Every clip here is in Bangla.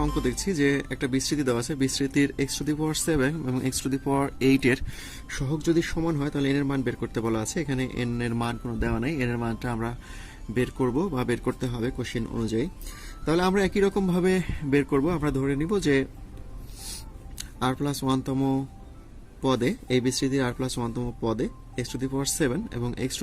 অঙ্ক দেখছি যে একটা বিস্তৃতি দেওয়া আছে, বিস্তৃতির x⁴ এবং x⁸ এর সহগ যদি সমান হয় তাহলে n এর মান বের করতে বলা আছে। এখানে n এর মান কোনো দেওয়া নাই, n এর মানটা আমরা বের করব বা বের করতে হবে কোশ্চেন অনুযায়ী। তাহলে আমরা একই রকম ভাবে বের করব। আমরা ধরে নিব যে r+1তম পদে, এই বিস্তৃতির r+1তম পদে x⁴ এবং x⁸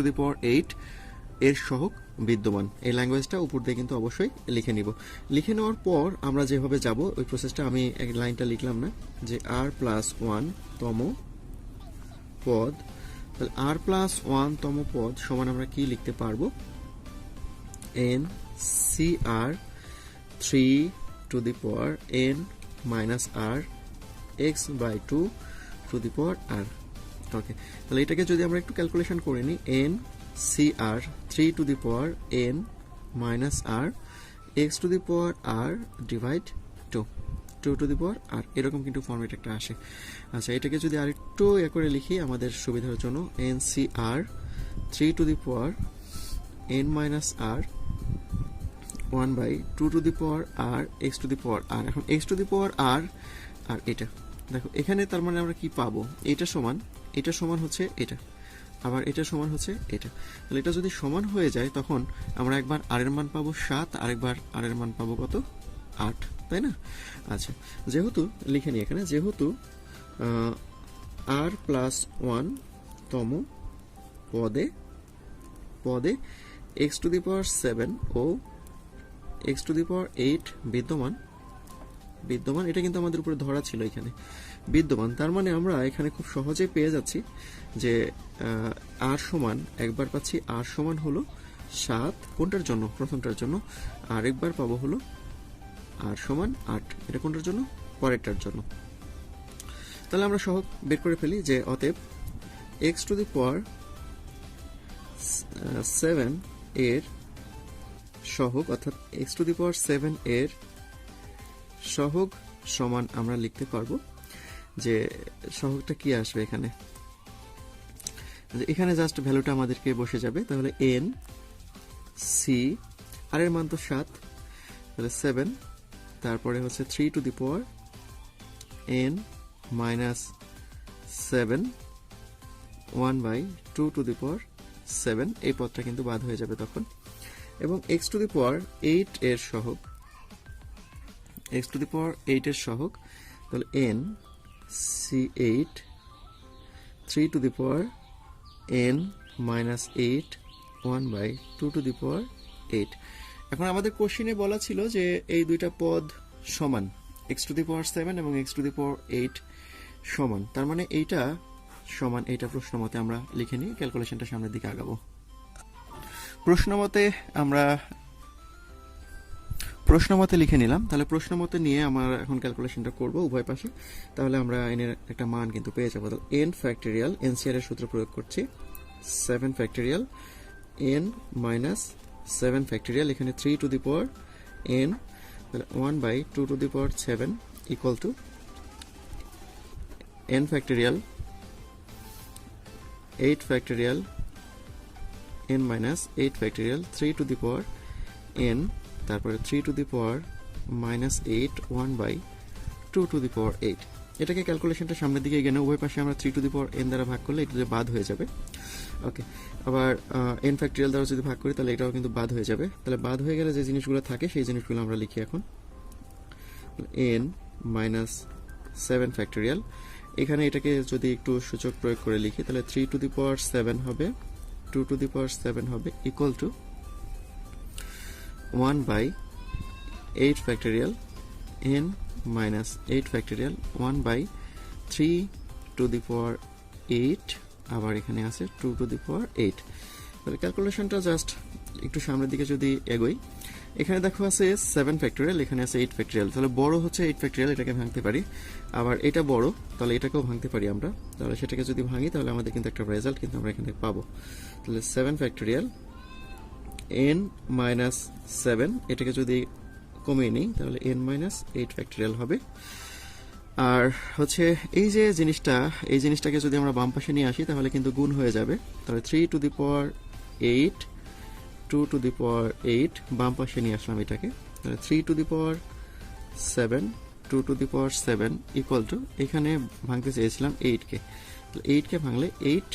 এর সহগ বিদ্যমান। এই ল্যাঙ্গুয়েজটা উপর দিয়ে কিন্তু অবশ্যই লিখে নিব। লিখে নেওয়ার পর আমরা যেভাবে যাব ওই প্রসেসটা, আমি এক লাইনটা লিখলাম না, যে r+1তম পদ, তাহলে r+1তম পদ সমান আমরা কি লিখতে পারবো, n cr 3n r x/2r। ওকে, তাহলে এটাকে যদি আমরা একটু ক্যালকুলেশন করে নিই, n cr 3n r x/r divide 2r, এরকম কিন্তু ফর্মেট একটা আসে। আচ্ছা, এটাকে যদি আরেকটু করে লিখি আমাদের সুবিধার জন্য, n cr 3n r 1/2r x/r। এখন x/r আর এটা দেখো, এখানে তার মানে আমরা কি পাবো, এটা সমান হচ্ছে এটা, আবার এটা সমান হচ্ছে এটা। তাহলে এটা যদি সমান হয়ে যায় তখন আমরা একবার r এর মান পাবো 7, আরেকবার r এর মান পাবো কত, 8, তাই না? আচ্ছা, যেহেতু লিখে নিই এখানে, যেহেতু r+1তম পদে x⁴ ও x⁴ বিদ্যমান, এটা কিন্তু আমাদের উপরে ধরা ছিল এখানে বিদ্যমান। তার মানে আমরা এখানে খুব সহজে পেয়ে যাচ্ছি যে r সমান, একবার পাচ্ছি r সমান হলো 7, কোনটার জন্য, প্রথমটার জন্য, আর একবার পাবো হলো r সমান 8, এটা কোনটার জন্য, পরেরটার জন্য। তাহলে আমরা সহগ বের করে ফেলি যে অতএব x⁴ এর সহগ, অর্থাৎ x⁴ এর সহগ সমান আমরা লিখতে পারবো যে সহগটা কি আসবে এখানে, এখানে জাস্ট ভ্যালুটা আমাদেরকে বসে যাবে। তাহলে n c, আর এর মান তো 7, তাহলে 7, তারপরে হচ্ছে 3n - 7 1/2 এই পদটা কিন্তু বাদ হয়ে যাবে তখন। এবং x⁴ এর সহগ, তাহলে n c8 3n - 8 1/2 এখন আমাদের কোশ্চেনে বলা ছিল যে এই দুইটা পদ সমান, x⁴ এবং x⁴ সমান, তার মানে এইটা সমান এইটা। প্রশ্ন মতে আমরা লিখে নিই, ক্যালকুলেশনটা সামনের দিকে আগাবো। প্রশ্ন মতে লিখে নিলাম। তাহলে প্রশ্ন মতে নিয়ে আমরা এখন ক্যালকুলেশনটা করব উভয় পাশে। তাহলে আমরা n এর একটা মান কিন্তু পেয়ে যাবো। তাহলে n ফ্যাক্টোরিয়াল, NCR এর সূত্র প্রয়োগ করছি, 7 ফ্যাক্টোরিয়াল n - 7 ফ্যাক্টোরিয়াল, এখানে 3n, তাহলে 1/2 equal to n factorial 8 factorial n - 8 factorial 3n, তারপরে 3 - 8 1/2 এটাকে ক্যালকুলেশনটা সামনের দিকে এগিয়ে, উভয় পাশে আমরা 3n দ্বারা ভাগ করলে এটা বাদ হয়ে যাবে। ওকে, আবার n ফ্যাক্টোরিয়াল দ্বারা যদি ভাগ করি তাহলে এটাও কিন্তু বাদ হয়ে যাবে। তাহলে বাদ হয়ে গেলে যে জিনিসগুলো থাকে সেই জিনিসগুলো আমরা লিখি এখন। n - 7 ফ্যাক্টোরিয়াল, এখানে এটাকে যদি একটু সূচক প্রয়োগ করে লিখি তাহলে 3 হবে, 2 হবে, equal to 1/8 factorial n - 8 factorial 1/3 আবার এখানে আছে 2 তাহলে ক্যালকুলেশনটা জাস্ট একটু সামনের দিকে যদি এগোই, এখানে দেখো আছে 7 ফ্যাক্টোরিয়াল, এখানে আছে 8 ফ্যাক্টোরিয়াল, তাহলে বড় হচ্ছে 8 ফ্যাক্টোরিয়াল, এটাকে ভাঙতে পারি। আবার এটা বড়, তাহলে এটাকেও ভাঙতে পারি আমরা। তাহলে সেটাকে যদি ভাঙি তাহলে আমাদের কিন্তু একটা রেজাল্ট কিন্তু আমরা এখানে পাবো। তাহলে 7 ফ্যাক্টোরিয়াল n - 7, এটাকে যদি কমিয়ে নিই তাহলে n - 8 ফ্যাক্টোরিয়াল হবে। আর হচ্ছে এই যে এই জিনিসটাকে যদি আমরা বাম পাশে নিয়ে আসি তাহলে কিন্তু গুণ হয়ে যাবে। তাহলে 3 2 বাম পাশে নিয়ে আসলাম এটাকে, তাহলে 3 7 2 two the power 7 equal to, এখানে ভাঙতে চেয়েছিলাম 8কে, 8কে ভাঙলে 8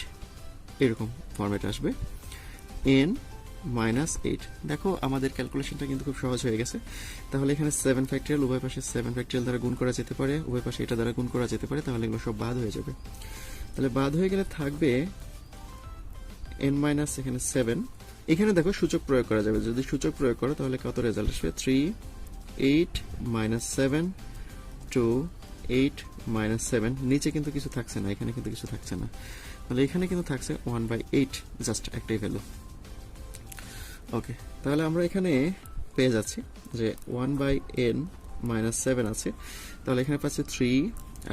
এরকম ফরম্যাট আসবে, n মাইনাস 8। দেখো আমাদের ক্যালকুলেশনটা কিন্তু খুব সহজ হয়ে গেছে। তাহলে এখানে 7 ফ্যাক্টরিয়াল, উভয় পাশে 7 ফ্যাক্টরিয়াল দ্বারা গুণ করা যেতে পারে, উভয় পাশে এটা দ্বারা গুণ করা যেতে পারে, তাহলে এগুলো সব বাদ হয়ে যাবে। তাহলে বাদ হয়ে গেলে থাকবে n মাইনাস এখানে 7। এখানে দেখো সূচক প্রয়োগ করা যাবে, যদি সূচক প্রয়োগ করো তাহলে কত রেজাল্ট আসবে, 3 8 মাইনাস 7 2 8 মাইনাস 7। নিচে কিন্তু কিছু থাকছে না, এখানে কিন্তু কিছু থাকছে না, তাহলে এখানে কিন্তু থাকছে 1/8, জাস্ট একটাই ভ্যালু। ওকে, তাহলে আমরা এখানে পেয়ে যাচ্ছি যে 1/n মাইনাস 7 আছে, তাহলে এখানে পাচ্ছি 3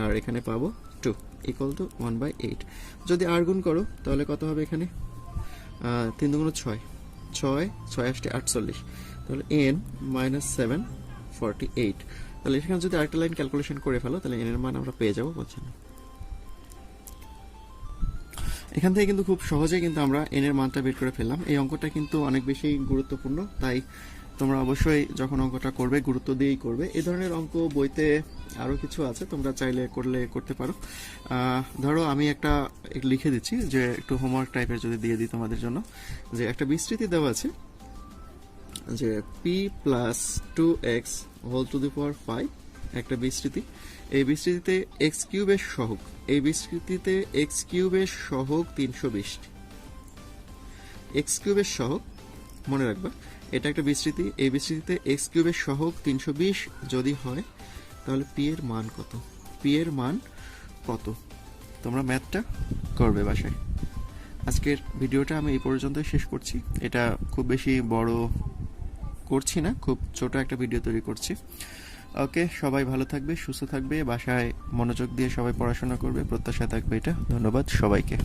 আর এখানে পাবো 2 ইকুয়াল টু 1/8। যদি আর গুণ করো তাহলে কত হবে, এখানে 3 দুগুণ 6, 6 6 আসছে 48, তাহলে n মাইনাস 7 48। তাহলে এখানে যদি আরেকটা লাইন ক্যালকুলেশন করে ফেলো তাহলে n এর মান আমরা পেয়ে যাবো, বলছেন। এখান থেকে কিন্তু খুব সহজেই কিন্তু আমরা n এর মানটা বের করে ফেললাম। এই অঙ্কটা কিন্তু অনেক বেশি গুরুত্বপূর্ণ, তাই তোমরা অবশ্যই যখন অঙ্কটা করবে গুরুত্ব দিয়েই করবে। এই ধরনের অঙ্ক বইতে আরও কিছু আছে, তোমরা চাইলে করতে পারো। ধরো আমি একটা লিখে দিচ্ছি, যে একটু হোমওয়ার্ক টাইপের যদি দিয়ে দিই তোমাদের জন্য, যে একটা বিস্তৃতি দেওয়া আছে যে p plus 2x whole to the power 5 একটা বিস্তৃতি। এই বিস্তৃতিতে এক্স কিউবের সহগ, এই বিস্তৃতিতে এক্স কিউবের সহগ 320, এক্স কিউবের সহগ মনে রাখবা, এটা একটা বিস্তৃতি, এই বিস্তৃতিতে এক্স কিউবের সহগ 320 যদি হয় তাহলে পি এর মান কত, পি এর মান কত, তোমরা ম্যাথটা করবে বাসায়। আজকের ভিডিওটা আমি এই পর্যন্তই শেষ করছি, এটা খুব বেশি বড় করছি না, খুব ছোট একটা ভিডিও তৈরি করছি। ওকে, সবাই ভালো থাকবে, সুস্থ থাকবে, বাসায় মনোযোগ দিয়ে সবাই পড়াশোনা করবে, প্রত্যাশা থাকবে এটা। ধন্যবাদ সবাইকে।